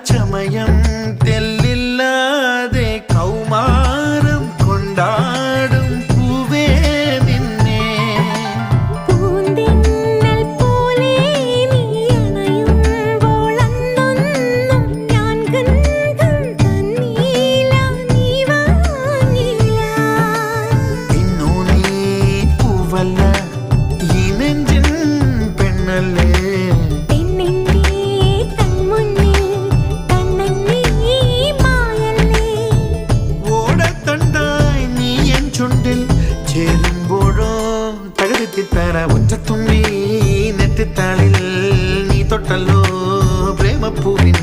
ചമയം തെല്ലില്ലാതെ കൗമാരം കൊണ്ടാടും പൂവേ നിന്നെ പൂന്തിന്നൽ പോലെ നീ അണയുമ്പോൾ അന്നൊന്നും ഞാൻ ഗന്ധം തന്നീല നീ വാങ്ങില്ല ഇന്നു നീ പൂവല്ല ഈ നെഞ്ചിൻ പെണ്ണല്ലേ ചേരുമ്പോഴോ തകതിത്തിത്തര ഒറ്റത്തുമ്പി നെറ്റിത്താളിൽ നീ തൊട്ടല്ലോ പ്രേമപ്പൂവിൻ